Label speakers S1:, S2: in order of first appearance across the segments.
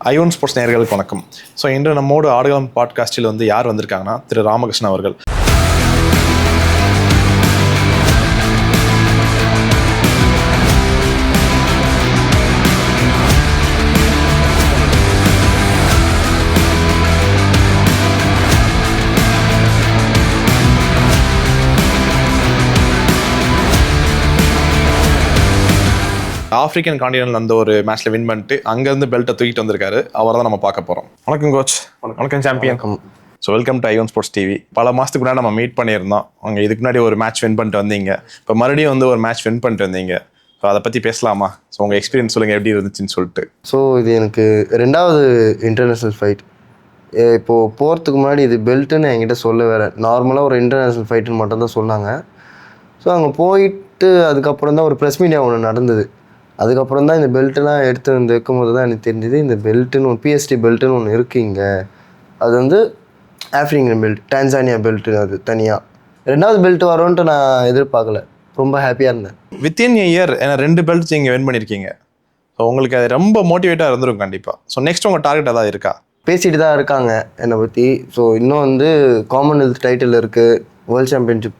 S1: Ion sports நேயர்களுக்கு வணக்கம். So இன்று நம்மோடு ஆடுகளம் பாட்காஸ்டில் யார் வந்திருக்காங்கன்னா திரு ராமகிருஷ்ணன் அவர்கள். ஆஃப்ரிக்கன் காண்டினென்ட் அந்த ஒரு மேட்ச்ல வின் பண்ணிட்டு அங்கேருந்து பெல்ட்டை தூக்கிட்டு வந்திருக்காரு. அவரை தான் நம்ம பார்க்க போகிறோம். வணக்கம் கோச். வணக்கம் champion. So welcome to Ion sports TV. பல மாதத்துக்கு முன்னாடி நம்ம மீட் பண்ணியிருந்தோம். அங்கே இதுக்கு முன்னாடி ஒரு மேட்ச் வின் பண்ணிட்டு வந்தீங்க. இப்போ மறுபடியும் ஒரு மேட்ச் வின் பண்ணிட்டு வந்தீங்க. ஸோ அதை பற்றி பேசலாமா? ஸோ உங்கள் எக்ஸ்பீரியன்ஸ் சொல்லுங்கள், எப்படி இருந்துச்சுன்னு சொல்லிட்டு.
S2: ஸோ இது எனக்கு 2வது இன்டர்நேஷ்னல் ஃபைட். இப்போது போகிறதுக்கு முன்னாடி இது பெல்ட்டுன்னு என்கிட்ட சொல்ல வேறு நார்மலாக ஒரு இன்டர்நேஷ்னல் ஃபைட்டுன்னு மட்டும்தான் சொன்னாங்க. ஸோ அங்கே போயிட்டு அதுக்கப்புறம் தான் ஒரு ப்ரெஸ் மீடியா ஒன்று நடந்தது. அதுக்கப்புறம் தான் இந்த பெல்ட்டெலாம் எடுத்து வந்து வைக்கும்போது தான் எனக்கு தெரிஞ்சது இந்த பெல்ட்டுன்னு ஒன்று பிஎஸ்டி பெல்ட்டுன்னு ஒன்று இருக்குங்க. அது ஆஃப்ரிக்கன் பெல்ட், டான்சானியா பெல்ட்டு, அது தனியாக 2வது பெல்ட் வரும்ன்ட்டு நான் எதிர்பார்க்கல. ரொம்ப ஹாப்பியாக இருந்தேன்.
S1: வித்தின் இயர் ஏன்னா 2 பெல்ட்ஸ் நீங்கள் வின் பண்ணியிருக்கீங்க. ஸோ உங்களுக்கு அது ரொம்ப மோட்டிவேட்டாக இருந்திருக்கும் கண்டிப்பாக. ஸோ நெக்ஸ்ட் உங்கள் டார்கெட் ஏதாவது இருக்கா?
S2: பேசிட்டு தான் இருக்காங்க என்னை பற்றி. ஸோ இன்னும் காமன்வெல்த் டைட்டில் இருக்குது, வேர்ல்ட் சாம்பியன்ஷிப்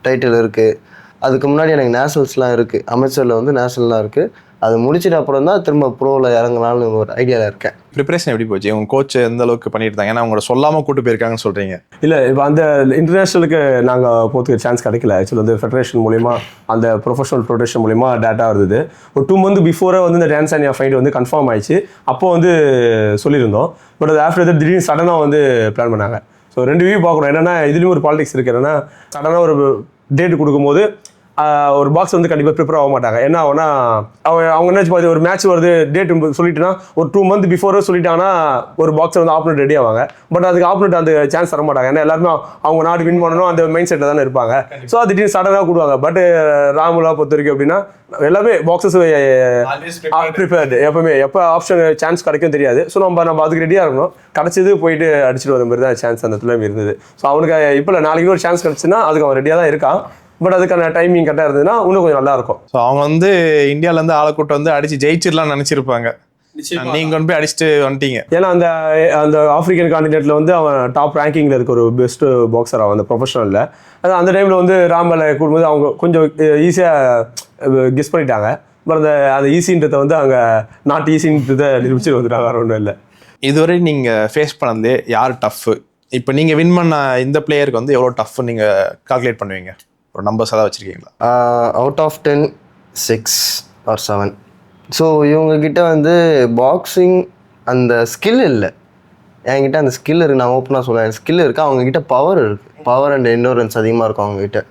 S2: டைட்டில் இருக்குது. அதுக்கு முன்னாடி எனக்கு நேஷனல்ஸ்லாம் இருக்குது, அமைச்சரில் நேஷனல்லாம் இருக்குது. அது முடிச்சிட்டு அப்புறம் தான் திரும்ப ப்ரோவில் இறங்கலான்னு ஒரு ஐடியாவில் இருக்கேன்.
S1: ப்ரிப்பரேஷன் எப்படி போச்சு? உங்கள் கோச் எந்த அளவுக்கு பண்ணியிருந்தாங்க? ஏன்னா அவங்கள சொல்லாமல் கூட்டு போயிருக்காங்கன்னு சொல்கிறீங்க.
S3: இல்லை, இப்போ அந்த இன்டர்நேஷ்னலுக்கு நாங்கள் போகிறதுக்கு சான்ஸ் கிடைக்கல. ஆக்சுவலி ஃபெடரேஷன் மூலிமா அந்த ப்ரொஃபஷனல் ப்ரொடக்ஷன் மூலிமா டேட்டா வருது. ஒரு 2 months பிஃபோரே இந்த டான்சானியா ஃபைட் கன்ஃபார்ம் ஆயிடுச்சு. அப்போது சொல்லியிருந்தோம். பட் அது ஆஃப்டர் தட் திடீர்னு சடனாக பிளான் பண்ணாங்க. ஸோ 2 வியூ பார்க்குறோம். என்னென்னா இதுலேயும் ஒரு பாலிடிக்ஸ் இருக்குது. என்னென்னா சடனாக ஒரு டேட் கொடுக்கும்போது ஒரு பாக்ஸ் கண்டிப்பாக ப்ரிப்பேர் ஆக மாட்டாங்க. என்ன ஆகும்னா அவங்க என்ன பார்த்து ஒரு மேட்ச் வருது டேட் சொல்லிட்டுனா ஒரு 2 months பிஃபோரே சொல்லிட்டாங்கன்னா ஒரு பாக்ஸை ஆப்போனட் ரெடி ஆவாங்க. பட் அதுக்கு ஆப்போனட் அந்த சான்ஸ் தர மாட்டாங்க. ஏன்னா எல்லாருமே அவங்க நாடு வின் பண்ணணும் அந்த மைண்ட் செட்டில் தானே இருப்பாங்க. ஸோ அது திடீர்னு சடனாக கொடுவாங்க. பட் ராமுலா பொறுத்த வரைக்கும் அப்படின்னா எல்லாமே பாக்ஸஸ் ப்ரிப்பேர்டு. எப்போ ஆப்ஷன் சான்ஸ் கிடைக்கும் தெரியாது. ஸோ நம்ம அதுக்கு ரெடியாக இருக்கணும். கிடச்சது போயிட்டு அடிச்சுட்டு வர மாதிரி தான் சான்ஸ் அந்த இடத்துல இருந்தது. ஸோ அவனுக்கு இப்போ நாளைக்கு ஒரு சான்ஸ் கிடச்சுன்னா அதுக்கு அவன் ரெடியாக தான் இருக்கான். பட் அதுக்கான டைமிங் கரெக்டாக இருந்ததுன்னா இன்னும் கொஞ்சம் நல்லா இருக்கும்.
S1: ஸோ அவங்க இந்தியாவிலேருந்து ஆளை கூட்டு அடிச்சு ஜெயிச்சிடலாம்னு நினச்சிருப்பாங்க. நீங்கள் கொண்டு போய் அடிச்சுட்டு வந்துட்டீங்க.
S3: ஏன்னா அந்த ஆஃப்ரிக்கன் காண்டினென்ட்ல அவன் டாப் ரேங்கிங்கில் இருக்க ஒரு பெஸ்ட் பாக்ஸர். அவன் அந்த ப்ரொஃபஷனலில் அந்த டைமில் ராமலை கூடும்போது அவங்க கொஞ்சம் ஈஸியாக கெஸ் பண்ணிட்டாங்க. பட் அந்த ஈஸின்றதை அங்கே நாட் ஈஸின்றதை நிரூபிச்சுட்டு வந்துட்டாங்க. வேறு ஒன்றும் இல்லை.
S1: இதுவரை நீங்கள் ஃபேஸ் பண்ணது யார் டஃப்பு? இப்போ நீங்கள் வின் பண்ண இந்த பிளேயருக்கு எவ்வளோ டஃப்னு நீங்கள் கால்குலேட் பண்ணுவீங்க? ஒரு நம்பர்ஸ் எதாவது வச்சுருக்கீங்களா?
S2: Out of 10 6 or 7. ஸோ இவங்கக்கிட்ட பாக்ஸிங் அந்த ஸ்கில் இல்லை. என்கிட்ட அந்த ஸ்கில் இருக்குது. நான் ஓப்பனாக சொல்லுவேன், ஸ்கில் இருக்குது. அவங்கக்கிட்ட பவர் இருக்குது. பவர் அண்ட் என்டூரன்ஸ் அதிகமாக இருக்கும் அவங்கக்கிட்ட.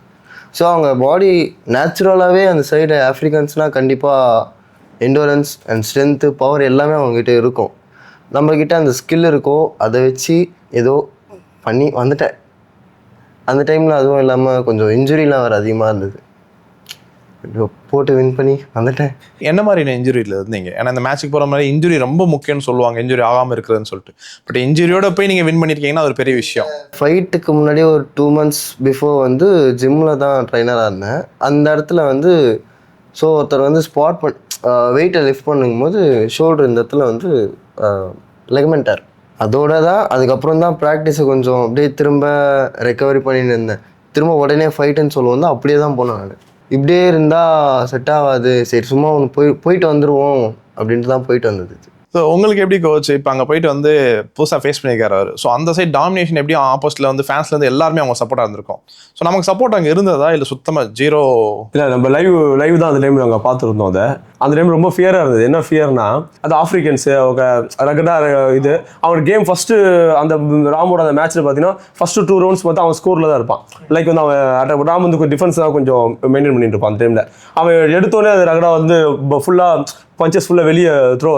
S2: ஸோ அவங்க பாடி நேச்சுரலாகவே அந்த சைடு ஆஃப்ரிக்கன்ஸ்னால் கண்டிப்பாக என்டூரன்ஸ் அண்ட் ஸ்ட்ரென்த்து பவர் எல்லாமே அவங்கக்கிட்ட இருக்கும். நம்மக்கிட்ட அந்த ஸ்கில் இருக்கோ அதை வச்சு ஏதோ பண்ணி வந்துட்டேன். அந்த டைமில் அதுவும் இல்லாமல் கொஞ்சம் இன்ஜுரிலாம் வேறு அதிகமாக இருந்தது. போட்டு வின் பண்ணி வந்துட்டேன்.
S1: என்ன மாதிரியான இன்ஜுரியில் இருந்தீங்க? ஏன்னா இந்த மேட்ச்சுக்கு போகிற மாதிரி இன்ஜுரி ரொம்ப முக்கியம்னு சொல்லுவாங்க, இன்ஜுரி ஆகாமல் இருக்கிறதுன்னு சொல்லிட்டு. பட் இன்ஜுரியோட போய் நீங்கள் வின் பண்ணியிருக்கீங்கன்னா அது ஒரு பெரிய விஷயம்.
S2: ஃபைட்டுக்கு முன்னாடி ஒரு 2 months பிஃபோர் ஜிம்மில் தான் ட்ரைனராக இருந்தேன். அந்த இடத்துல ஸோ ஒருத்தர் ஸ்பாட் வெயிட்டை லிஃப்ட் பண்ணும்போது ஷோல்டர் இந்த இடத்துல லெக்மெண்டார். அதோட தான் அதுக்கப்புறம் தான் ப்ராக்டிஸை கொஞ்சம் அப்படியே திரும்ப ரெக்கவரி பண்ணிட்டு இருந்தேன். திரும்ப உடனே ஃபைட்டுன்னு சொல்லுவோம் அப்படியே தான் போனேன் நான். இப்படியே இருந்தால் செட் ஆகாது, சரி சும்மா ஒன்று போயிட்டு வந்துடுவோம் அப்படின்ட்டு தான் போயிட்டு வந்தது.
S1: ஸோ உங்களுக்கு எப்படி கோச் இப்போ அங்கே போயிட்டு புதுசாக ஃபேஸ் பண்ணியிருக்காரு அவர். ஸோ அந்த சைட் டாமினேஷன் எப்படி ஆப்போசிட்டில் ஃபேன்ஸ்லேருந்து எல்லாருமே அவங்க சப்போர்ட்டாக இருந்திருக்கும். ஸோ நமக்கு சப்போர்ட் அங்கே இருந்ததா இல்லை சுத்தமாக ஜீரோ? இல்லை,
S3: நம்ம லைவ் தான் அந்த டைமில் நாங்கள் பார்த்துருந்தோம். அந்த டைம் ரொம்ப ஃபியராக இருந்தது. என்ன ஃபியர்னா அது ஆஃப்ரிக்கன்ஸு அவங்க ரகடாக அவன் கேம் ஃபஸ்ட்டு அந்த ராமோட அந்த மேட்ச்சில் பார்த்தீங்கன்னா ஃபஸ்ட்டு 2 rounds அவன் ஸ்கோரில் தான் இருப்பான். லைக் அவன் ராம் கொஞ்சம் டிஃபென்ஸ் தான் கொஞ்சம் மெயின்டைன் பண்ணிட்டு இருப்பான். அந்த டைமில் அவன் எடுத்தோடனே அது ரகடா ஃபுல்லாக பஞ்சஸ் ஃபுல்லாக வெளியே த்ரோ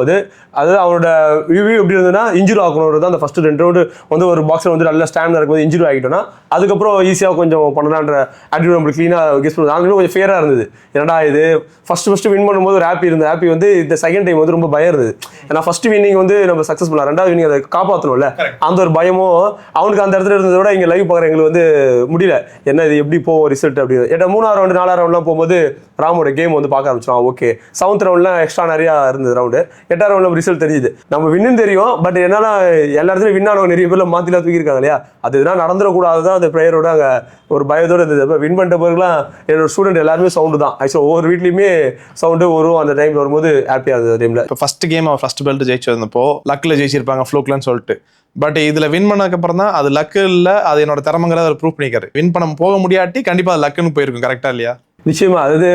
S3: அது அவனோட வியூ எப்படி இருந்ததுன்னா இன்ஜுரி ஆகணும் தான். அந்த ஃபஸ்ட்டு 2 round ஒரு பாக்ஸில் நல்லா ஸ்டாமினா இருக்கும்போது இன்ஜுரி ஆகிட்டோன்னா அதுக்கப்புறம் ஈஸியாக கொஞ்சம் பண்ணலான்ற ஆட்டிடியூட் நம்மளுக்கு க்ளீனாக கெஸ் பண்ணுறது. அங்கே கொஞ்சம் ஃபேராக இருந்தது. என்னடா இது ஃபஸ்ட்டு வின் பண்ணும்போது ஒரு ஹாப்பி இருந்தது. ஹாப்பி இந்த செகண்ட் டைம் ரொம்ப பயம் இருந்தது. ஏன்னா ஃபஸ்ட்டு வின்னிங் நம்ம சக்ஸஸ்ஃபுல்லாக, 2வது வின்னிங் அதை காப்பாற்றணும்ல, அந்த ஒரு பயமும் அவனுக்கு அந்த இடத்துல இருந்ததை விட இங்கே லைவ் பார்க்குற எங்களுக்கு முடியல. என்ன இது எப்படி போகும் ரிசல்ட் அப்படின்னு. ஏன்னா 3வது ரவுண்டு 4வது ரவுண்ட்லாம் போகும்போது ராமோட கேம் பார்க்க ஆரம்பிச்சோம். ஓகே 7th ரவுண்ட்லாம் எக்ஸ்ட்ரா அதெல்லாம் நிறையா இருந்தது ரவுண்டு. 8ஆம் ரவுண்டில் ரிசல்ட் தெரியுது, நம்ம வின்னு தெரியும். பட் என்னன்னா எல்லா இடத்துலையும் வின் ஆனவங்க நிறைய பேர்ல மாற்றிலாம் தூக்கியிருக்காங்க இல்லையா, அது இதெல்லாம் நடந்துடக்கூடாது தான் அந்த பிளேயரோட அங்கே ஒரு பயத்தோடு இருந்தது. இப்போ வின் பண்ணிட்ட பிறகுலாம் என்னோட ஸ்டூடெண்ட் எல்லாருமே சவுண்டு தான். ஆக்சுவலாக ஒவ்வொரு வீட்லேயுமே சவுண்டு வரும். அந்த டைமில் வரும்போது ஹாப்பியாக இருந்தது டைமில்.
S1: இப்போ ஃபர்ஸ்ட் கேம் அவன் ஃபர்ஸ்ட் பெல்ட் ஜெயிச்சிருந்தப்போ லக்கில் ஜெயிச்சிருப்பாங்க, ஃப்ளூக்லன்னு சொல்லிட்டு. பட் இதில் வின் பண்ணதுக்கப்புறம் தான் அது லக்கு இல்லை, அது என்னோட திறமைங்கிறத அவர் ப்ரூவ் பண்ணிக்காரு. வின் பண்ண போக முடியாட்டி கண்டிப்பாக அது லக்குன்னு போயிருக்கும். கரெக்டாக இல்லையா?
S3: நிச்சயமா. அதாவது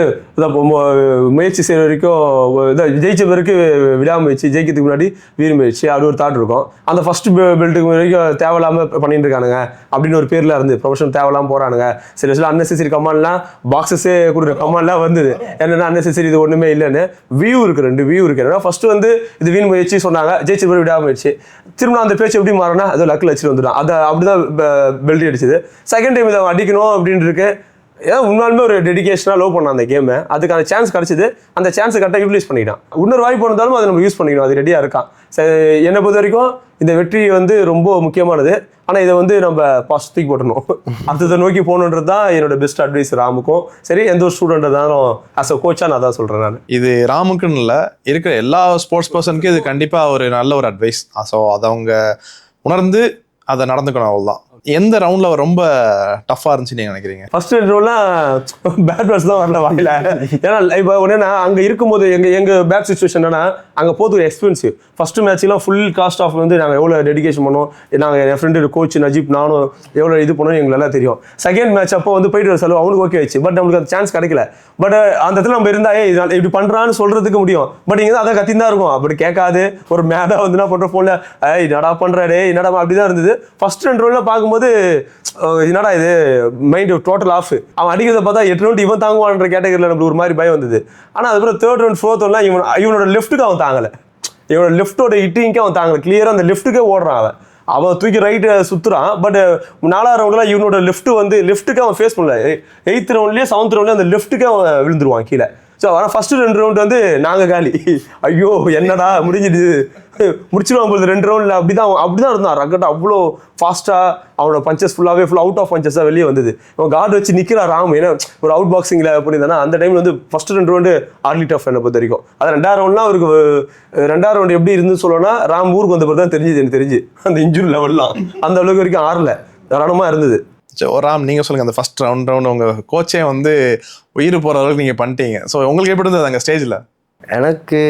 S3: முயற்சி செய்கிற வரைக்கும் ஜெயிச்ச பிறகு விடாமுயற்சி, ஜெயிக்கிறதுக்கு முன்னாடி வீர முயற்சி, அப்படி ஒரு தாட் இருக்கும். அந்த ஃபர்ஸ்ட் பெல்ட்டுக்கு வரைக்கும் தேவையில்லாமல் பண்ணிட்டு இருக்கானுங்க அப்படின்னு ஒரு பேர்ல இருந்து ப்ரொஃபஷனல் தேவையில்லாமல் போறானுங்க. சில அன்னெசரி கமாண்ட்லாம் பாக்ஸஸே கொடுக்குற கமாண்ட்லாம் வந்தது. என்னன்னா அன்னெசரி இது ஒன்றுமே இல்லைன்னு. வியூ இருக்கு, 2 வியூ இருக்கு. ஏன்னா ஃபர்ஸ்ட் வந்து இது வீண் முயற்சி சொன்னாங்க, ஜெயிச்ச பிறகு விடாமுயற்சி. திரும்ப அந்த பேச்சு எப்படி மாறினா அது லக்கில் வச்சுட்டு வந்துடும். அதை அப்படிதான் பெல்ட் அடிச்சது. செகண்ட் டைம் இதை அடிக்கணும் அப்படின்னு இருக்கு. ஏதோ உண்மையாலுமே ஒரு டெடிகேஷனாக லவ் பண்ணான் அந்த கேமை. அதுக்கான சான்ஸ் கிடச்சிது, அந்த சான்ஸை கரெக்டாக யூட்டிலைஸ் பண்ணிட்டான். இன்னொரு வாய்ப்பு இருந்தாலும் அதை நம்ம யூஸ் பண்ணிக்கணும், அது ரெடியாக இருக்கான். என்னை பொறுத்த வரைக்கும் இந்த வெற்றி வந்து ரொம்ப முக்கியமானது. ஆனால் இதை வந்து நம்ம பாசிட்டிவ் போட்டணும், அடுத்ததை நோக்கி போகணுன்றது தான் என்னோட பெஸ்ட் அட்வைஸ் ராமுக்கும் சரி, எந்த ஒரு ஸ்டூடெண்ட் இருந்தாலும் ஆஸ் அ கோச்சாக நான் தான் சொல்கிறேன். நான்
S1: இது ராமுக்குன்னு இல்லை, இருக்கிற எல்லா ஸ்போர்ட்ஸ் பர்சனுக்கும் இது கண்டிப்பாக ஒரு நல்ல ஒரு அட்வைஸ். ஸோ அதை அவங்க உணர்ந்து அதை நடந்துக்கணும், அவ்வளோதான். எந்த ரவுண்ட்ல ரொம்ப டஃபா இருந்துச்சு நீங்க நினைக்கிறீங்க?
S3: ஃபர்ஸ்ட் 2 ரவுண்ட்லாம் பேட் பேட்ஸ் தான் வரல வாயில. ஏன்னா இப்போ என்னன்னா அங்கே இருக்கும்போது எங்க பேட் சுச்சுவேஷன் என்னன்னா அங்கே போது ஒரு எக்ஸ்பென்சிவ். ஃபர்ஸ்ட் மேட்ச்லாம் ஃபுல் காஸ்ட் ஆஃப் வந்து நாங்கள் எவ்வளோ டெடிகேஷன் பண்ணோம், நாங்கள் என் ஃப்ரெண்டு கோச் நஜீப் நானும் எவ்வளோ இது பண்ணோம் எங்களுக்கு எல்லாம் தெரியும். செகண்ட் மேட்ச் அப்போ வந்து போயிட்டு வர செலவு அவனுக்கு ஓகே ஆயிடுச்சு. பட் நம்மளுக்கு அந்த சான்ஸ் கிடைக்கல. பட் அந்த இடத்துல நம்ம இருந்தா இப்படி பண்றான்னு சொல்றதுக்கு முடியும். பட் இங்கே தான் அதை கத்தின்னு தான் இருக்கும். அப்படி கேட்காது ஒரு மேடா வந்து என்ன பண்ற போன்ல என்னடா பண்றாடே என்னடா அப்படிதான் இருந்தது. ஃபர்ஸ்ட் 2 ரவுண்ட்ல பார்க்கும்போது என்னடா இது மைண்ட் டோட்டல் ஆஃப். அவன் அடிக்கிறத பார்த்தா 8 ரவுண்ட் இவன் தாங்குவான்ற கேட்டகரியில் நம்மளுக்கு ஒரு மாதிரி பயம் வந்தது. ஆனால் அதுக்கப்புறம் 3rd ரவுண்ட் 4th ரவுண்ட்லாம் இவனோட லெஃப்ட்டுக்கு அவன் தாங்கலை, இவனோட லெஃப்டோட ஹிட்டிங்க்கு அவன் தாங்கலை. கிளியராக அந்த லெஃப்ட்டுக்கே ஓடுறான். அவன் தூக்கி ரைட்டு சுற்றுறான். பட் 4ஆம் ரவுண்ட்லாம் இவனோட லெஃப்ட்டுக்கு அவன் ஃபேஸ் பண்ணல. 8th ரவுண்ட்லேயே 7th ரவுண்ட்லேயே அந்த லெஃப்ட்டுக்கு அவன் விழுந்துருவான் கீழே. ஸோ ஆனால் ஃபர்ஸ்ட் 2 ரவுண்ட் வந்து நாங்கள் காலி. ஐயோ என்னடா முடிஞ்சிடுது, முடிச்சிருவான் போது 2 ரவுண்டில். அப்படிதான் இருந்தான் ரக்கட். அவ்வளோ ஃபாஸ்ட்டாக அவனோட பஞ்சஸ் ஃபுல்லாகவே அவுட் ஆஃப் பஞ்சஸாக வெளியே வந்தது. இவன் கார்டு வச்சு நிற்கிறா ராம். ஏன்னா ஒரு அவுட் பாக்ஸிங்கில் பண்ணியிருந்தானா அந்த டைமில் வந்து ஃபர்ஸ்ட் 2 ரவுண்டு ஆர்லி டஃப் என்னை பொறுத்த வரைக்கும். அது 2ஆம் ரவுண்ட்லாம் அவருக்கு 2ஆம் ரவுண்ட் எப்படி இருந்துன்னு சொல்லணும்னா ராம் ஊருக்கு வந்த பிறகு தான் தெரிஞ்சுது எனக்கு தெரிஞ்சு. அந்த இன்ஜுரி லெவல்லாம் அந்த அளவுக்கு வரைக்கும் ஆறல ரணமாக இருந்தது.
S1: ராம் நீங்க சொல்லுங்க, அந்த ஃபர்ஸ்ட் ரவுண்ட் உங்க கோச்சே வந்து உயிர் போற அளவுக்கு நீங்க பண்ணிட்டீங்க. ஸோ உங்களுக்கு எப்படி இருந்தது அங்கே ஸ்டேஜில்?
S2: எனக்கு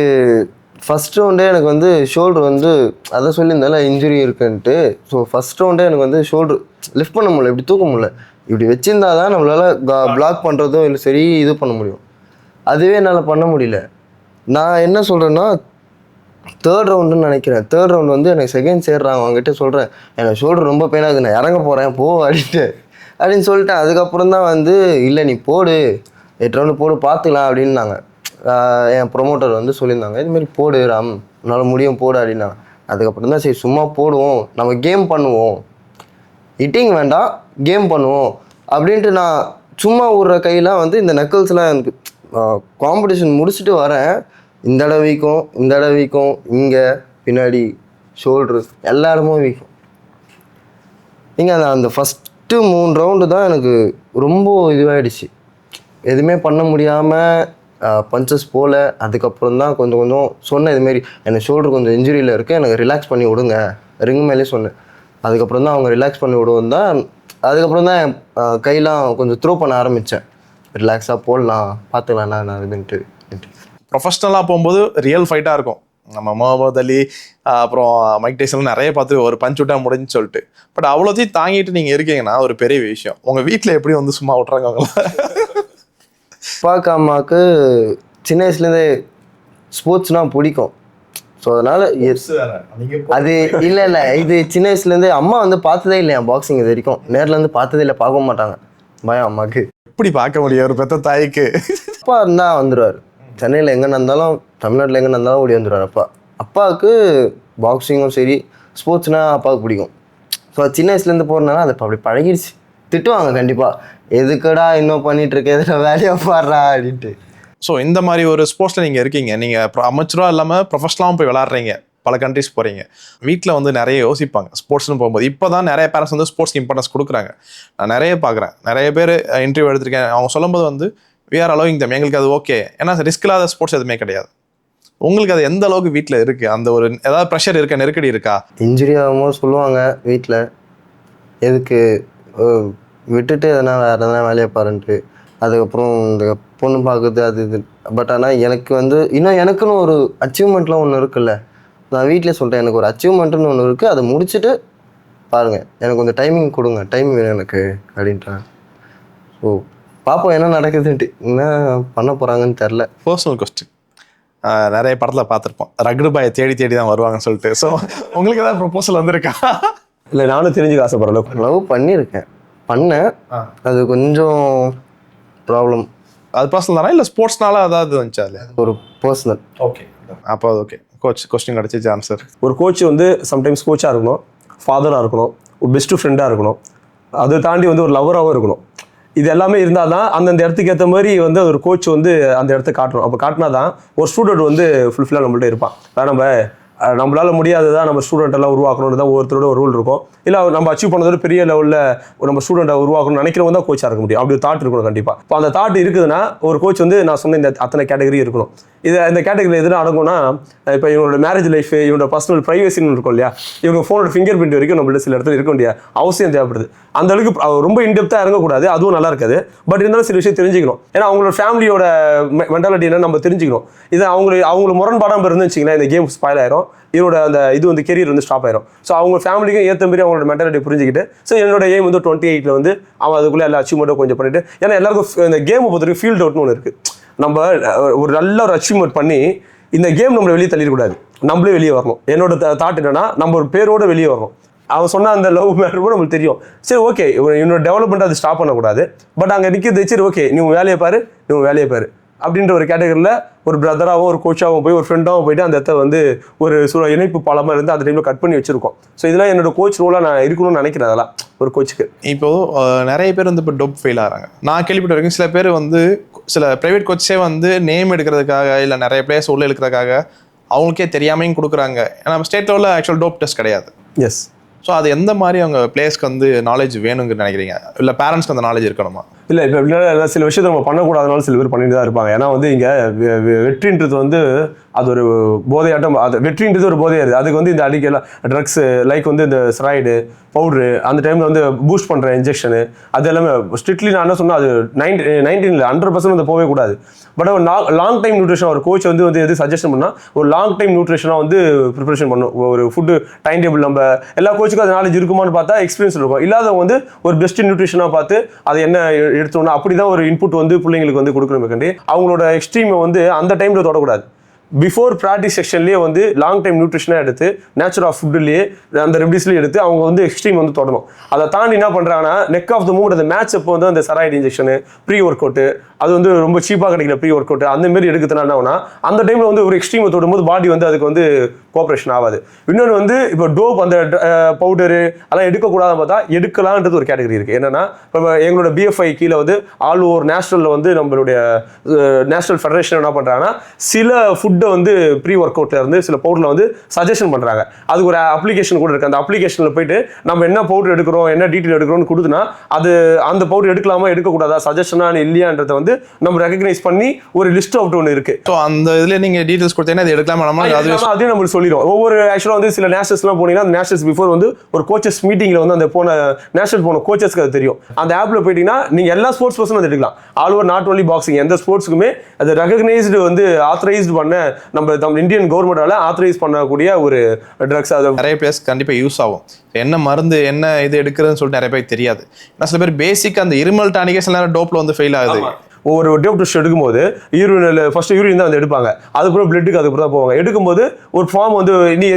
S2: ஃபர்ஸ்ட் ரவுண்டே எனக்கு வந்து ஷோல்டர் வந்து அதை சொல்லியிருந்தால இன்ஜுரி இருக்குன்ட்டு. ஸோ ஃபர்ஸ்ட் ரவுண்டே எனக்கு வந்து ஷோல்டர் லிஃப்ட் பண்ண முடியல, இப்படி தூக்க முடியல. இப்படி வச்சிருந்தா தான் நம்மளால பிளாக் பண்ணுறதோ இல்லை சரி இது பண்ண முடியும். அதுவே என்னால் பண்ண முடியல. நான் என்ன சொல்கிறேன்னா 3rd ரவுண்டுன்னு நினைக்கிறேன். 3rd ரவுண்ட் வந்து எனக்கு செகண்ட் சேர்றாங்க. அவங்ககிட்ட சொல்கிறேன் எனக்கு ஷோல்டர் ரொம்ப பெயினாகுது, நான் இறங்க போகிறேன் போ அப்படின்னு சொல்லிட்டேன். அதுக்கப்புறம் தான் வந்து இல்லை நீ போடு 8 ரவுண்டு போடு பார்த்துக்கலாம் அப்படின்னாங்க. என் ப்ரொமோட்டர் வந்து சொல்லியிருந்தாங்க இதுமாரி போடு ராம் உன்னால் முடியும் போடு அப்படின்னாங்க. அதுக்கப்புறம் தான் சரி சும்மா போடுவோம், நம்ம கேம் பண்ணுவோம், ஹிட்டிங் வேண்டாம் கேம் பண்ணுவோம் அப்படின்ட்டு நான் சும்மா விட்ற கையெல்லாம் வந்து இந்த நக்கல்ஸ்லாம் எனக்கு காம்படிஷன் முடிச்சுட்டு வரேன். இந்த இடம் வீக்கும், இங்கே பின்னாடி ஷோல்ட்ரு எல்லா இடமும் வீக்கும். நீங்கள் அந்த ஃபஸ்ட்டு 3 ரவுண்டு தான் எனக்கு ரொம்ப இதுவாகிடுச்சு. எதுவுமே பண்ண முடியாமல் பஞ்சஸ் போல். அதுக்கப்புறம் தான் கொஞ்சம் சொன்னேன் இதுமாரி எனக்கு ஷோல்டர் கொஞ்சம் இன்ஜுரியில் இருக்குது, எனக்கு ரிலாக்ஸ் பண்ணி விடுங்க ரிங் மேலே சொன்னேன். அதுக்கப்புறம் தான் அவங்க ரிலாக்ஸ் பண்ணி விடுவோம் தான். அதுக்கப்புறம் தான் என் கையெல்லாம் கொஞ்சம் த்ரோ பண்ண ஆரம்பித்தேன். ரிலாக்ஸாக போடலாம் பார்த்துக்கலாம் நான் இதுன்ட்டு.
S1: ப்ரொஃபஷ்னலாக போகும்போது ரியல் ஃபைட்டாக இருக்கும். நம்ம முகமது அலி அப்புறம் மைக் டைசன் நிறைய பார்த்து ஒரு பஞ்ச் விட்டா முடிஞ்சுன்னு சொல்லிட்டு. பட் அவ்வளோத்தையும் தாங்கிட்டு நீங்கள் இருக்கீங்கன்னா ஒரு பெரிய விஷயம். உங்கள் வீட்டில் எப்படி வந்து சும்மா விட்றாங்க அவங்கள?
S2: அப்பாவுக்கு அம்மாவுக்கு சின்ன வயசுலேருந்தே ஸ்போர்ட்ஸ்னால் பிடிக்கும். ஸோ அதனால் அது இல்லை இது சின்ன வயசுலேருந்தே அம்மா வந்து பார்த்ததே இல்லையா பாக்ஸிங் இது வரைக்கும். நேரில் வந்து பார்த்ததே இல்லை, பார்க்க மாட்டாங்க, பயம் அம்மாவுக்கு.
S1: எப்படி பார்க்க முடியும் ஒரு பெத்த தாய்க்கு?
S2: அப்பா இருந்தால் வந்துடுவார். சென்னையில் எங்கே நடந்தாலும் தமிழ்நாட்டில் எங்கே நடந்தாலும் ஓடி வந்துடுவார் அப்பா. அப்பாவுக்கு பாக்ஸிங்கும் சரி ஸ்போர்ட்ஸ்னால் அப்பாவுக்கு பிடிக்கும். ஸோ சின்ன வயசுலேருந்து போகிறதுனால அது இப்போ அப்படி பழகிடுச்சு. திட்டுவாங்க கண்டிப்பாக, எதுக்கடா இன்னும் பண்ணிகிட்டு இருக்க, எதில் வேலையாக பாடுறா அப்படின்ட்டு.
S1: ஸோ இந்த மாதிரி ஒரு ஸ்போர்ட்ஸில் நீங்கள் இருக்கீங்க, நீங்கள் அமெச்சூராக இல்லாமல் ப்ரொஃபஷனலாகவும் போய் விளாட்றீங்க, பல கண்ட்ரிஸ் போகிறீங்க. வீட்டில் வந்து நிறைய யோசிப்பாங்க ஸ்போர்ட்ஸ்னு போகும்போது. இப்போ தான் நிறைய பேரண்ட்ஸ் வந்து ஸ்போர்ட்ஸ்க்கு இம்பார்ட்டன்ஸ் கொடுக்குறாங்க. நான் நிறைய பார்க்குறேன், நிறைய பேர் இன்டர்வியூ எடுத்திருக்கேன். அவங்க சொல்லும்போது வந்து we are allowing them, எங்களுக்கு அது ஓகே. ஏன்னா ரிஸ்க் இல்லாத ஸ்போர்ட்ஸ் எதுவுமே கிடையாது. உங்களுக்கு அது எந்த அளவுக்கு வீட்டில் இருக்குது? அந்த ஒரு ஏதாவது ப்ரெஷர் இருக்கா, நெருக்கடி இருக்கா?
S2: இன்ஜுரி ஆகும்போது சொல்லுவாங்க வீட்டில், எதுக்கு விட்டுட்டு எதனா வேறு எதனா வேலையை பாருன்ட்டு. அதுக்கப்புறம் இந்த பொண்ணு பார்க்குறது அது இது. பட் ஆனால் எனக்கு வந்து இன்னும் எனக்குன்னு ஒரு அச்சீவ்மெண்ட்லாம் ஒன்று இருக்குல்ல. நான் வீட்டிலே சொல்லிட்டேன், எனக்கு ஒரு அச்சீவ்மெண்ட்டுன்னு ஒன்று இருக்குது, அதை முடிச்சுட்டு பாருங்கள், எனக்கு கொஞ்சம் டைமிங் கொடுங்க, டைம் வேணும் எனக்கு அப்படின்றாங்க. ஸோ பார்ப்போம் என்ன நடக்குதுன்ட்டு, என்ன பண்ண போகிறாங்கன்னு தெரில.
S1: பர்சனல் கொஸ்டின், நிறைய படத்தில் பார்த்துருப்போம், ரகுடு பாயை தேடி தேடி தான் வருவாங்கன்னு சொல்லிட்டு. ஸோ உங்களுக்கு ஏதாவது ப்ரொபோசல் வந்திருக்கா?
S3: இல்லை, நானும் தெரிஞ்சுக்க ஆசைப்படுறேன்.
S2: லவ் பண்ணியிருக்கேன், பண்ணேன், அது கொஞ்சம் ப்ராப்ளம்.
S1: அது பர்சனல் தானே இல்லை ஸ்போர்ட்ஸ்னால அதாவது வந்துச்சா? அது
S2: ஒரு பர்சனல்.
S1: ஓகே, அப்போ அது ஓகே. கோச் கொஸ்டின் கிடச்சிச்சு ஆன்சர்.
S3: ஒரு கோச் வந்து சம்டைம்ஸ் கோச்சாக இருக்கணும், ஃபாதராக இருக்கணும், ஒரு பெஸ்ட்டு ஃப்ரெண்டாக இருக்கணும், அதை தாண்டி வந்து ஒரு லவராகவும் இருக்கணும். இது எல்லாமே இருந்தால் தான் அந்தந்த இடத்துக்கு ஏற்ற மாதிரி வந்து ஒரு கோச் வந்து அந்த இடத்த காட்டணும். அப்போ காட்டினா தான் ஒரு ஸ்டூடெண்ட் வந்து ஃபுல்ஃபில்லாக நம்மள்ட்ட இருப்பான். நம்மளால முடியாததான் நம்ம ஸ்டூடெண்ட் எல்லாம் உருவாக்கணும்னு தான் ஒவ்வொருத்தரோட ஒரு ரூல் இருக்கும். இல்லை நம்ம அச்சீவ் பண்ணதோட பெரிய லெவலில் நம்ம ஸ்டூடெண்ட்டை உருவாக்கணும்னு நினைக்கிறவங்க தான் கோச்சாக இருக்க முடியும். அப்படி ஒரு தாட் இருக்கணும் கண்டிப்பாக. இப்போ அந்த தாட் இருக்குதுன்னா ஒரு கோச் வந்து நான் சொன்ன இந்த அத்தனை கேட்டகரி இருக்கணும். இந்த கேட்டகரியில் எதுனா அடங்கும்னா, இப்போ இவங்களோட மேரேஜ் லைஃப், இவங்களோட பர்சனல் ப்ரைவசின்னு இருக்கும் இல்லையா, இவங்க ஃபோனோட ஃபிங்கர் பிரிண்ட் வரைக்கும் நம்மள்ட்ட சில இடத்துல இருக்க வேண்டிய அவசியம் தேவைப்படுது. அந்த அளவுக்கு ரொம்ப இன்டெப்த்தாக இறங்கக்கூடாது, அதுவும் நல்லா இருக்காது. பட் இருந்தாலும் சில விஷயம் தெரிஞ்சுக்கணும். ஏன்னா அவங்களோட ஃபேமிலியோட மென்டாலிட்டி என்ன நம்ம தெரிஞ்சுக்கணும். இது அவங்களுக்கு முரண்பாடாமல் இருந்துச்சுங்களேன், இந்த கேம் ஸ்பாயில் ஆயிரும், இவரோட அந்த இது வந்து கெரியர் வந்து ஸ்டாப் ஆயிரும். ஸோ அவங்க ஃபேமிலிக்கும் ஏற்ற மாதிரி அவங்களோட மென்டாலிட்டி புரிஞ்சுக்கிட்டு, ஸோ என்னோட எய்ம் வந்து 28 வந்து அவன் அதுக்குள்ளே எல்லா அச்சீவ்மெண்ட்டும் கொஞ்சம் பண்ணிட்டு, ஏன்னா எல்லாருக்கும் இந்த கேமை பொறுத்த வரைக்கும் ஃபீல்ட் அவுட்னு ஒன்று இருக்குது. நம்ம ஒரு நல்ல ஒரு அச்சீவ்மெண்ட் பண்ணி இந்த கேம் நம்மளை வெளியே தள்ளிடக்கூடாது, நம்மளே வெளியே வரணும். என்னோட தாட் என்னன்னா, நம்ம ஒரு பேரோட வெளியே வரணும். அவன் சொன்ன அந்த லவ் மேட்டர் கூட நம்மளுக்கு தெரியும். சரி ஓகே, என்னோட டெவலப்மெண்ட் அது ஸ்டாப் பண்ணக்கூடாது. பட் அங்கே நிற்கிறது சரி ஓகே, நீ வேலையை பாரு, நீ வேலையை பாரு அப்படின்ற ஒரு கேட்டகரியில் ஒரு பிரதராகவும் ஒரு கோச்சாகவும் போய் ஒரு ஃப்ரெண்டாகவும் போயிட்டு அந்த இடத்த வந்து ஒரு இணைப்பு பாலமாக இருந்து அந்த டைமில் கட் பண்ணி வச்சிருக்கோம். ஸோ இதெல்லாம் என்னோட கோச் ரோலாக நான் இருக்கணும்னு நினைக்கிறேன். அதெல்லாம் ஒரு கோச்சுக்கு.
S1: இப்போது நிறைய பேர் வந்து இப்போ டோப் ஃபெயில் ஆகிறாங்க. நான் கேள்விப்பட்ட வரைக்கும் சில பேர் வந்து சில ப்ரைவேட் கோச்சே வந்து நேம் எடுக்கிறதுக்காக இல்லை நிறைய பிளேயர்ஸ் உள்ள எடுக்கிறதுக்காக அவங்களுக்கே தெரியாமையும் கொடுக்குறாங்க. ஏன்னா நம்ம ஸ்டேட் லெவலில் ஆக்சுவல் டோப் டெஸ்ட் கிடையாது.
S3: எஸ்.
S1: ஸோ அது எந்த மாதிரி அவங்க பிளேயர்ஸ்க்கு வந்து நாலேஜ் வேணும்னு நினைக்கிறீங்க, இல்லை பேரண்ட்ஸ்க்கு அந்த நாலேஜ் இருக்கணுமா?
S3: இல்லை, இப்போ எப்படின்னா சில விஷயத்தை நம்ம பண்ணக்கூடாதுனாலும் சில பேர் பண்ணிட்டு தான் இருப்பாங்க. ஏன்னா வந்து இங்கே வெற்றின்றது வந்து அது ஒரு போதையாட்டம். அது வெற்றின்றது ஒரு போதையாக இருக்குது. அதுக்கு வந்து இந்த அடிக்கலாம் ட்ரக்ஸு லைக் வந்து இந்த ஸ்ட்ராய்டு பவுட்ரு, அந்த டைமில் வந்து பூஸ்ட் பண்ணுற இன்ஜெக்ஷனு, அது எல்லாமே ஸ்ட்ரிக்ட்லி நான் என்ன சொன்னால் அது 19 100% வந்து போகவே கூடாது. பட் ஒரு லாங் டைம் நியூட்ரிஷன் ஒரு கோச் வந்து எது சஜஷன் பண்ணால் ஒரு லாங் டைம் நியூட்ரிஷனாக வந்து ப்ரிப்பரேஷன் பண்ணணும். ஒரு ஃபுட்டு டைம் டேபிள் நம்ம எல்லா கோச்சுக்கும் அது நாலேஜ் இருக்குமான்னு பார்த்தா எக்ஸ்பீரியன்ஸ் இருக்கும். இல்லாதவங்க வந்து ஒரு பெஸ்ட் நியூட்ரிஷனாக பார்த்து அது என்ன எடுத்தோம்னா அப்படி தான் ஒரு இன்புட் வந்து பிள்ளைங்களுக்கு வந்து கொடுக்கணும். அவங்களோட எக்ஸ்ட்ரீமை வந்து அந்த டைமில் தொடக்கூடாது. பிஃபோர் ப்ராக்டிஸ் செக்ஷன்லேயே வந்து லாங் டைம் நியூட்ரிஷனாக எடுத்து நேச்சுரல் ஆஃப் ஃபுட்டுலேயே அந்த ரெமடிஸ்லேயே எடுத்து அவங்க வந்து எக்ஸ்ட்ரீம் வந்து தொடரும். அதை தாண்டி என்ன பண்ணுறாங்கன்னா நெக் ஆஃப் த மூமெண்ட் அந்த மேட்ச் அப்போ வந்து அந்த steroid injection, pre workout, அது வந்து ரொம்ப சீப்பாக கிடைக்கல ப்ரீ ஒர்க் அவுட், அந்த மாதிரி எடுக்கிறதுனால என்ன ஆகுனா அந்த டைமில் வந்து ஒரு எக்ஸ்ட்ரீமை தொடும்போது பாடி வந்து அதுக்கு வந்து கோஆப்ரேஷன் ஆகாது. இன்னொன்று வந்து இப்போ டோப் அந்த பவுடரு அதெல்லாம் எடுக்கக்கூடாதுன்னு பார்த்தா எடுக்கலான்றது ஒரு கேட்டகரி இருக்குது. என்னன்னா இப்போ எங்களோட பிஎஃப்ஐ கீழே வந்து ஆல் ஓவர் நேஷனலில் வந்து நம்மளுடைய நேஷனல் ஃபெடரேஷன் என்ன பண்ணுறாங்கன்னா சில ஃபுட்டை வந்து ப்ரீ ஒர்க் அவுட்ல இருந்து சில பவுடரில் வந்து சஜஷன் பண்ணுறாங்க. அதுக்கு ஒரு அப்ளிகேஷன் கூட இருக்குது. அந்த அப்ளிகேஷனில் போயிட்டு நம்ம என்ன பவுடர் எடுக்கிறோம், என்ன டீட்டெயில் எடுக்கிறோம்னு கொடுத்துனா அது அந்த பவுடர் எடுக்கலாமா எடுக்கக்கூடாதா, சஜஷனாக இல்லையான்றதை வந்து நம்ம ரெகக்னைஸ் பண்ணி ஒரு லிஸ்ட் அவுட் ஒன்று இருக்குது.
S1: ஸோ அந்த இதில் நீங்கள் டீட்டெயில்ஸ் கொடுத்தீங்கன்னா அது எடுக்கலாமா
S3: அதையும் நம்ம சொல்லிடும். ஒவ்வொரு ஆக்சுவலாக வந்து சில நேஷனல்ஸ்லாம் போனீங்கன்னா அந்த நேஷனல்ஸ் பிஃபோர் வந்து ஒரு கோச்சஸ் மீட்டிங்கில் வந்து அந்த நேஷனல் போன கோச்சஸ்க்கு அது தெரியும். அந்த ஆப்பில் போயிட்டீங்கன்னா நீங்கள் எல்லா ஸ்போர்ட்ஸ் பர்சனும் அதை எடுக்கலாம். All over not only boxing, எந்த ஸ்போர்ட்ஸுக்குமே அது ரெகக்னைஸ்டு வந்து ஆத்தரைஸ்டு பண்ண நம்ம இந்தியன் கவர்மெண்டால ஆத்தரைஸ் பண்ணக்கூடிய ஒரு ட்ரக்ஸ். அது
S1: நிறைய பேர்ஸ் கண்டிப்பாக யூஸ் ஆகும். என்ன மருந்து என்ன இது எடுக்கிறதுன்னு சொல்லிட்டு நிறைய பேருக்கு தெரியாது. ஏன்னா சில பேர் பேசிக் அந்த இருமல் டானிக்கே சில நேரம் டோப்பில் வந்து ஃபெயில் ஆகுது.
S3: ஒவ்வொரு டோப் டெஸ்ட் எடுக்கும்போது ஃபர்ஸ்ட் யூரின் தான் வந்து எடுப்பாங்க, அதுக்கப்புறம் பிளட்டுக்கு அதுக்கப்புறம் தான் போவாங்க. எடுக்கும்போது ஒரு ஃபார்ம் வந்து நீ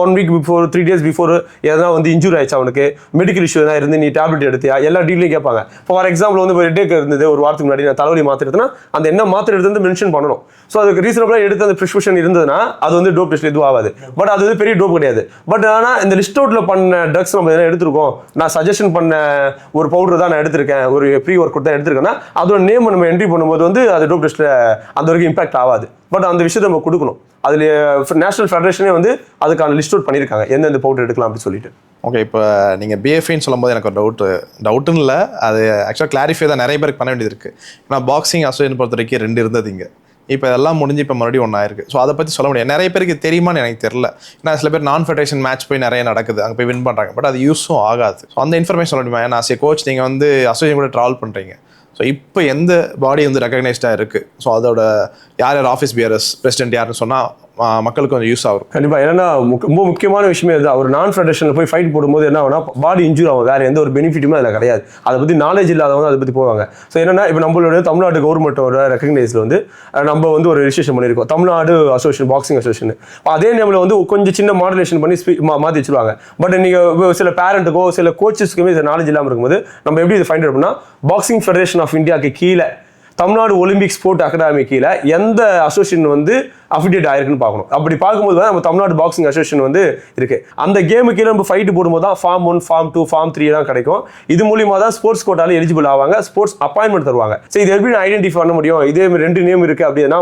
S3: 1 வீக் பிஃபோர் 3 days பிஃபோர் எதனா வந்து இன்ஜூரி ஆயிடுச்சு அவனுக்கு, மெடிக்கல் இஷ்யூ தான் இருந்து நீ டேப்லெட் எடுத்தியா, எல்லா டீட்லையும் கேட்பாங்க. ஃபார் எக்ஸாம்பிள் வந்து ஒரு டேக் இருந்தது ஒரு வாரத்துக்கு முன்னாடி நான் தலைவலி மாத்திரை எடுத்தேன்னா அந்த என்ன மாத்திரை எடுத்து மென்ஷன் பண்ணணும். ஸோ அதுக்கு ரீசனபிளாக எடுத்து அந்த ப்ரிஸ்கிரிப்ஷன் இருந்ததுன்னா அது வந்து டோப் டெஸ்ட் எதுவும் ஆகாது. பட் அது வந்து பெரிய டோப் கிடையாது. பட் ஆனால் இந்த லிஸ்ட் அவுட்ல பண்ண ட்ரக்ஸ் நம்ம எதனா எடுத்திருக்கோம், நான் சஜஷன் பண்ண ஒரு பவுடர் தான் நான் எடுத்திருக்கேன், ஒரு ப்ரீ ஒர்க் அவுட் தான் எடுத்திருக்கேன்னா அதோட நேம் நம்ம என்ட்ரி பண்ணும்போது வந்து அது டோப் டெஸ்ட்ல அந்த வரைக்கும் இம்பாக்ட் ஆகாது. பட் அந்த விஷயத்தை நம்ம கொடுக்கணும். அதில் நேஷனல் ஃபெடரேஷனே வந்து அதுக்கான லிஸ்ட் அவுட் பண்ணியிருக்காங்க எந்தெந்த பவுடர் எடுக்கலாம் அப்படின்னு சொல்லிட்டு.
S1: ஓகே, இப்போ நீங்கள் பிஎஃப்ஐன்னு சொல்லும்போது எனக்கு ஒரு டவுட்டுன்னு இல்லை, அது ஆக்சுவலாக கிளாரிஃபை தான் நிறைய பேருக்கு பண்ண வேண்டியது இருக்குது. ஏன்னா பாக்ஸிங் அசோசியேஷன் பொறுத்த வரைக்கும் 2 இருந்தது இங்கே. இப்போ இதெல்லாம் முடிஞ்சு இப்போ மறுபடியும் ஒன்றா இருக்குது. ஸோ அதை பற்றி சொல்ல முடியாது. நிறைய பேருக்கு தெரியுமான்னு எனக்கு தெரியல. ஏன்னா சில பேர் நான் ஃபெடரேஷன் மேட்ச் போய் நிறைய நடக்குது, அங்கே போய் வின் பண்ணுறாங்க, பட் அது யூஸும் ஆகாது. ஸோ அந்த இன்ஃபர்மேஷன் சொல்ல முடியுமா? ஏன்னா கோச் நீங்கள் வந்து அசோசியேஷன் கூட ட்ராவல் பண்ணுறீங்க. ஸோ இப்போ எந்த பாடி வந்து ரெகக்னைஸ்டாக இருக்குது, ஸோ அதோட யார் யார் ஆஃபீஸ் பியரஸ் பிரசிடென்ட் யாருன்னு சொன்னால் மக்களுக்கு கொஞ்சம் யூஸ் ஆகும்.
S3: கண்டிப்பாக. ஏன்னா ரொம்ப முக்கியமான விஷயமே இது. அவர் நான் ஃபெடரேஷனில் போய் ஃபைட் போடும்போது என்ன ஆகுனா பாடி இன்ஜூர் ஆகும், வேறு எந்த ஒரு பெனிஃபிட்டுமே அதில் கிடையாது. அதை பற்றி நாலேஜ் இல்லாதவங்க அதை பற்றி போவாங்க. ஸோ என்னன்னா இப்போ நம்மளோட தமிழ்நாடு கவர்மெண்ட்டோட ரெகக்னைஸில் வந்து நம்ம வந்து ஒரு ரிஜிஸ்ட்ரேஷன் பண்ணியிருக்கோம், தமிழ்நாடு அசோசியேஷன் பாக்ஸிங் அசோசியேஷன். அதே நேமில் வந்து கொஞ்சம் சின்ன மாடுலேஷன் பண்ணி மாற்றி வச்சுருவாங்க. பட் நீங்கள் சில பேரண்ட்டுக்கோ சில கோச்சஸ்க்குமே இது நாலேஜ் இல்லாமல் இருக்கும்போது நம்ம எப்படி இது ஃபைண்ட் அவுட் பண்ணால் பாக்ஸிங் ஃபெடரேஷன் ஆஃப் இந்தியாவுக்கு கீழே தமிழ்நாடு ஒலிம்பிக் ஸ்போர்ட் அகாடமி கீழே எந்த அசோசியேஷன் வந்து அஃபிலியேட் ஆயிருக்குன்னு பார்க்கணும். அப்படி பார்க்கும்போது தான் நம்ம தமிழ்நாடு பாக்ஸிங் அசோசியேஷன் வந்து இருக்கு. அந்த கேமு கீழே நம்ம ஃபைட்டு போடும்போது தான் ஃபார்ம் 1, ஃபார்ம் 2, ஃபார்ம் 3 தான் கிடைக்கும். இது மூலியமா தான் ஸ்போர்ட்ஸ் கோட்டால எலிஜிபிள் ஆவாங்க, ஸ்போர்ட்ஸ் அப்பாயின்மெண்ட் தருவாங்க. ஸோ இது எப்படி ஐடென்டிஃபை பண்ண முடியும்? இதே 2 நேம் இருக்கு அப்படின்னா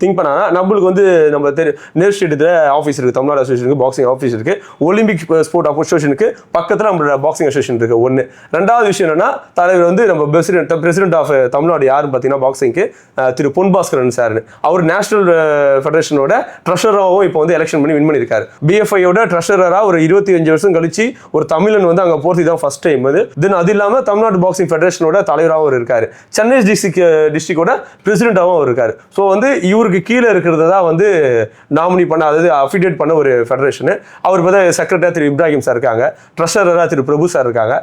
S3: திங்க் பண்ணா நம்மளுக்கு வந்து நம்ம நேர் ஸ்டேட் ஆஃபீஸ் இருக்கு, தமிழ்நாடு அசோசியேஷனுக்கு பாக்ஸிங் ஆஃபீஸ் இருக்கு, ஒலிம்பிக் ஸ்போர்ட் அசோசியேஷனுக்கு பக்கத்தில் நம்மளோட பாக்ஸிங் அசோசியேஷன் இருக்கு. ஒன்று. ரெண்டாவது விஷயம் என்னன்னா தலைவர் வந்து நம்ம பிரசிடென்ட் ஆஃப் தமிழ்நாடு யாருன்னு பார்த்தீங்கன்னா பாக்ஸிங்க்கு திரு பொன் பாஸ்கரன் சார். அவர் நேஷனல் ஃபெடரேஷனோட ட்ரெஷராகவும் இப்போ வந்து எலெக்ஷன் பண்ணி வின் பண்ணியிருக்காரு. பிஎஃப்ஐயோட ட்ரெஷரராக ஒரு 25 வருஷம் கழிச்சு ஒரு தமிழன் வந்து அங்கே போகிறது தான் ஃபர்ஸ்ட் டைம். அது இல்லாமல் தமிழ்நாடு பாக்ஸிங் ஃபெடரேஷனோட தலைவராகவும் அவர் இருக்காரு. சென்னை டிஸ்ட்ரிக்டோட பிரசிடென்ட்டாகவும் அவர் இருக்காரு. ஸோ வந்து இவருக்கு கீழே இருக்கிறத தான் வந்து நாமினி பண்ண, அதாவது அஃபிலியேட் பண்ண ஒரு ஃபெடரேஷனு. அவர் பார்த்தா செக்ரட்டரியாக திரு இப்ராஹிம் சார் இருக்காங்க, ட்ரெஷரராக திரு பிரபு சார் இருக்காங்க,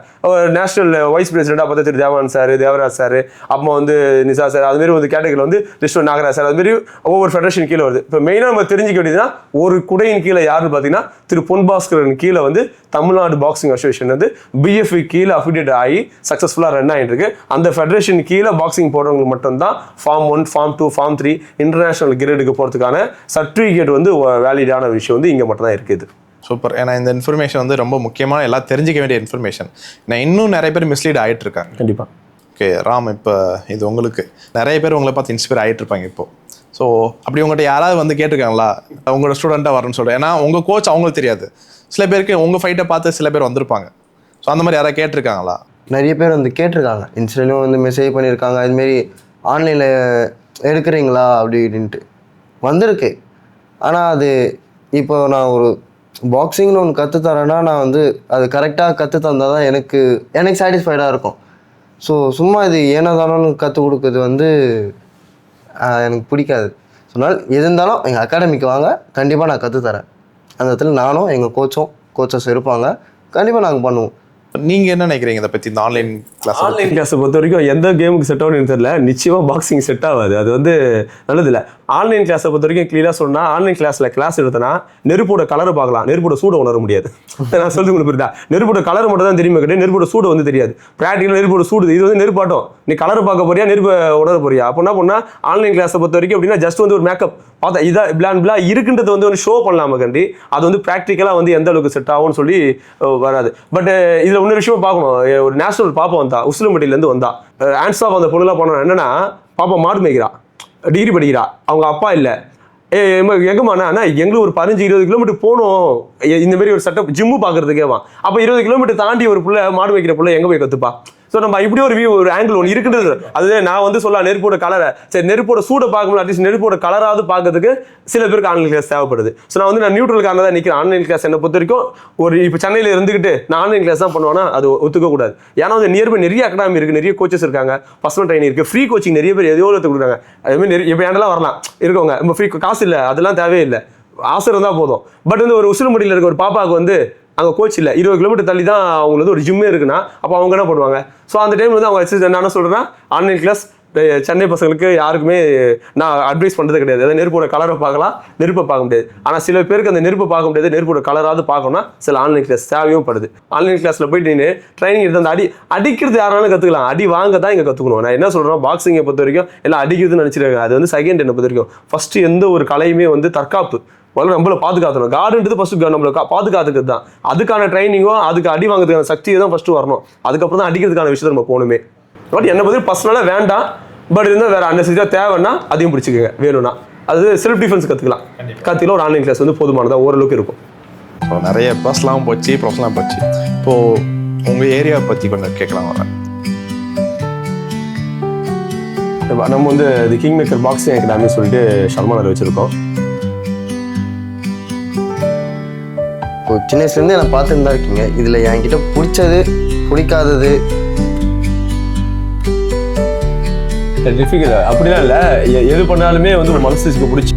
S3: நேஷனல் வைஸ் பிரசிடென்ட்டாக பார்த்தா திரு தேவானந்த் சார், தேவராஜ் சார், அப்புறம் வந்து நிசா சார், அதுமாரி வந்து கேட்டகரியில் வந்து ரிஷ்வ நாகராஜ் சார், அதுமாரி ஒவ்வொரு ஃபெடரேஷன் கீழே வருது. இப்போ மெயினாக நம்ம தெரிஞ்சுக்க வேண்டியதுன்னா ஒரு குடையின் கீழே யாருன்னு பார்த்தீங்கன்னா திரு பொன் பாஸ்கரன் கீழே வந்து தமிழ்நாடு பாக்ஸிங் அசோசியேஷன் வந்து பிஎஃப்ஐ கீழே அஃபிலியேட் ஆகி சக்ஸஸ்ஃபுல்லாக ரன் ஆகிட்டு இருக்கு. அந்த ஃபெடரேஷன் கீழே பாக்ஸிங் போடுறவங்களுக்கு மட்டும்தான் ஃபார்ம் 1, ஃபார்ம் 2, ஃபார்ம் 3 இன்டர்நேஷனல் கிரேடுக்கு போகிறதுக்கான சர்டிஃபிகேட் வந்து வேலிடான விஷயம் வந்து இங்கே மட்டும் தான் இருக்குது.
S1: சூப்பர். ஏன்னா இந்த இன்ஃபர்மேஷன் வந்து ரொம்ப முக்கியமான, எல்லாம் தெரிஞ்சிக்க வேண்டிய இன்ஃபர்மேஷன். நான் இன்னும் நிறைய பேர் மிஸ்லீட் ஆகிட்டு இருக்காங்க.
S3: கண்டிப்பாக.
S1: ஓகே ராம், இப்போ இது உங்களுக்கு நிறைய பேர் உங்களை பார்த்து இன்ஸ்பயர் ஆகிட்டு இருப்பாங்க இப்போ. ஸோ அப்படி உங்கள்கிட்ட யாராவது வந்து கேட்டிருக்காங்களா உங்களோட ஸ்டூடெண்ட்டாக வரணும்னு சொல்கிறேன்? ஏன்னா உங்கள் கோச் அவங்களுக்கு தெரியாது, சில பேருக்கு உங்கள் ஃபைட்டை பார்த்து சில பேர் வந்திருப்பாங்க. ஸோ அந்த மாதிரி யாராவது கேட்டிருக்காங்களா?
S2: நிறைய பேர் வந்து கேட்டிருக்காங்க, இன்ஸ்டாலையும் வந்து மெசேஜ் பண்ணியிருக்காங்க, அதுமாரி ஆன்லைனில் எடுக்கிறீங்களா அப்படின்ட்டு வந்திருக்கு. ஆனால் அது இப்போ நான் ஒரு பாக்ஸிங்னு ஒன்று கற்றுத்தரேன்னா நான் வந்து அது கரெக்டாக கற்று தந்தால் தான் எனக்கு சாட்டிஸ்ஃபைடாக இருக்கும். ஸோ சும்மா இது ஏனோ தானோன்னு கற்றுக் கொடுக்குறது வந்து எனக்கு பிடிக்காது. சொன்னால் எது இருந்தாலும் எங்கள் அகாடமிக்கு வாங்க, கண்டிப்பாக நான் கற்றுத்தரேன். அந்த இடத்துல நானும் எங்கள் கோச்சஸ் இருப்பாங்க, கண்டிப்பாக நாங்கள் பண்ணுவோம்.
S1: நீங்கள் என்ன நினைக்கிறீங்க இதை பற்றி? இந்த ஆன்லைன்
S3: கிளாஸை பொறுத்த வரைக்கும் எந்த கேமுக்கு செட் ஆகும்னு தெரியல, நிச்சயமாக பாக்ஸிங் செட் ஆகாது. அது வந்து நல்லதில்லை. ஆன்லைன் கிளாஸை பொறுத்த வரைக்கும் கிளியராக சொன்னால், ஆன்லைன் கிளாஸ் எடுத்தனா நெருப்போட கலரை பார்க்கலாம், நெருப்போட சூட உணர முடியாது. நான் சொல்லுங்க உங்களுக்கு புரியுதா? நெருப்போட கலர் மட்டும் தான் தெரியுமே கிடையாது, நெருப்போட சூடு வந்து தெரியாது. ப்ராக்டிக்கல் நெருப்போட சூடு, இது வந்து நெருப்பாட்டம். நீ கலர் பார்க்க போறியா, நெருப்பை உணர போறியா? அப்போ என்ன பண்ணால் ஆன்லைன் கிளாஸை பொறுத்த வரைக்கும் அப்படின்னா ஜஸ்ட் வந்து ஒரு மேக்கப் பார்த்தா இதான் பிளான் இருக்குன்றது வந்து ஷோ பண்ணலாமா கண்டி, அது வந்து ப்ராக்டிக்கலாக வந்து எந்த அளவுக்கு செட் ஆகும்னு சொல்லி வராது. பட் இதில் இன்னொரு விஷயம் பார்க்கணும். ஒரு நேஷனல் பாப்பா வந்தா, உசிலம்பட்டியிலேருந்து வந்தா, ஆன்ஸ் ஆஃப் அந்த பொருளாக போனோம். என்னன்னா பாப்பா மாடு மேய்க்கிறா, டிகிரி படிக்கிறா, அவங்க அப்பா இல்லை. எங்கம்மாண்ணா எங்களுக்கு ஒரு 15-20 கிலோமீட்டர் போகணும், இந்த மாதிரி ஒரு செட்டப் ஜிம்மு பார்க்கறதுக்கேவான். அப்போ 20 கிலோமீட்டர் தாண்டி ஒரு பிள்ளை மாடு வைக்கிற பிள்ளை எங்கே போய் கற்றுப்பா? ஸோ நம்ம இப்படி ஒரு ஆங்கிள் ஒன்று இருக்குன்றது. அது நான் வந்து சொல்ல நெருப்போட கலரை, சரி நெருப்போட சூடை பார்க்கணும், அட்லீஸ்ட் நெருப்போட கலராவது பார்க்கறதுக்கு சில பேருக்கு ஆன்லைன் கிளாஸ் தேவைப்படுது. ஸோ நான் நியூட்ரலுக்கான தான் நிற்கிறேன். ஆன்லைன் கிளாஸ் என்னை பொறுத்த வரைக்கும் ஒரு இப்போ சென்னையில் இருந்துக்கிட்டு நான் ஆன்லைன் கிளாஸ் தான் பண்ணுவேன்னா அது ஒத்துக்கக்கூடாது. ஏன்னா வந்து நியர்பை நிறைய அகாடமி இருக்குது, நிறைய கோச்சஸ் இருக்காங்க, பர்சனல் ட்ரைனிங் இருக்குது, ஃப்ரீ கோச்சிங் நிறைய பேர் எதையோ கொடுக்குறாங்க. அதுமாதிரி இப்போ ஏண்டெல்லாம் வரலாம் இருக்கவங்க, நம்ம ஃப்ரீ காசு இல்லை, அதெல்லாம் தேவையில்லை, ஆசை இருந்தால் போதும். பட் வந்து ஒரு உசிலம்பட்டியில் இருக்க ஒரு பாப்பாவுக்கு வந்து அங்கே கோச் இல்லை, 20 கிலோமீட்டர் தள்ளி தான் அவங்களுக்கு வந்து ஒரு ஜிம்மே இருக்குன்னா அப்போ அவங்க என்ன பண்ணுவாங்க? ஸோ அந்த டைம் வந்து அவங்க என்ன சொல்கிறேன்னா ஆன்லைன் கிளாஸ் சென்னை பசங்களுக்கு யாருக்குமே நான் அட்வைஸ் பண்ணுறது கிடையாது. அதாவது நெருப்போட கலரை பார்க்கலாம், நெருப்பை பார்க்க முடியாது. ஆனால் சில பேருக்கு அந்த நெருப்பை பார்க்க முடியாது, நெருப்போட கலராவது பார்க்கணும்னா சில ஆன்லைன் கிளாஸ் தேவையும் படுது. ஆன்லைன் கிளாஸில் போயிட்டு நீ ட்ரைனிங் எடுத்து அந்த அடிக்கிறது யாராலும் கற்றுக்கலாம், அடி வாங்க தான் இங்கே கற்றுக்கணும். நான் என்ன சொல்கிறேன், பாக்ஸிங்கை பொறுத்த வரைக்கும் எல்லாம் அடிக்கிறதுன்னு நினச்சிருக்காங்க. அது வந்து செகண்ட் என்னை பொறுத்த வரைக்கும். ஃபஸ்ட்டு எந்த ஒரு கலையுமே வந்து தற்காப்பு, முதல்ல நம்மளை பாதுகாக்கணும். கார்டுன்றது ஃபஸ்ட்டு நம்மளை பாதுகாத்துக்கிறது தான். அதுக்கான ட்ரைனிங்கோ அதுக்கு அடி வாங்குறதுக்கான சக்தியை தான் ஃபஸ்ட்டு வரணும். அதுக்கப்புறம் தான் அடிக்கிறதுக்கான விஷயத்தை நம்ம போகணுமே. பட் என்னை பற்றி பர்சனலாக வேண்டாம், பட் இருந்தால் வேறு அன்னெசரியாக தேவைன்னா அதையும் பிடிச்சிக்கோங்க. வேணும்னா அது செல்ஃப் டிஃபென்ஸ் கற்றுக்கலாம். ஒரு ஆன்லைன் கிளாஸ் வந்து போதுமானதாக ஓரளவுக்கு இருக்கும்.
S1: ஸோ நிறைய பர்ஸ்லாம் போச்சு, ப்ரொஃபஸ்லாம் போச்சு. இப்போது உங்கள் ஏரியாவை பற்றி கொஞ்சம் கேட்கலாம் வரேன்.
S3: நம்ம வந்து the king maker boxing academy சொல்லிட்டு ஷர்மானில் வச்சுருக்கோம்.
S2: இப்போ சின்ன வயசுலேருந்து என்னை பார்த்துட்டு தான் இருக்கீங்க. இதில் என்கிட்ட பிடிச்சது பிடிக்காதது
S3: டிஃபிகல்ட் அப்படிலாம் இல்லை. எது பண்ணாலுமே வந்து ஒரு மனசுக்கு பிடிச்சி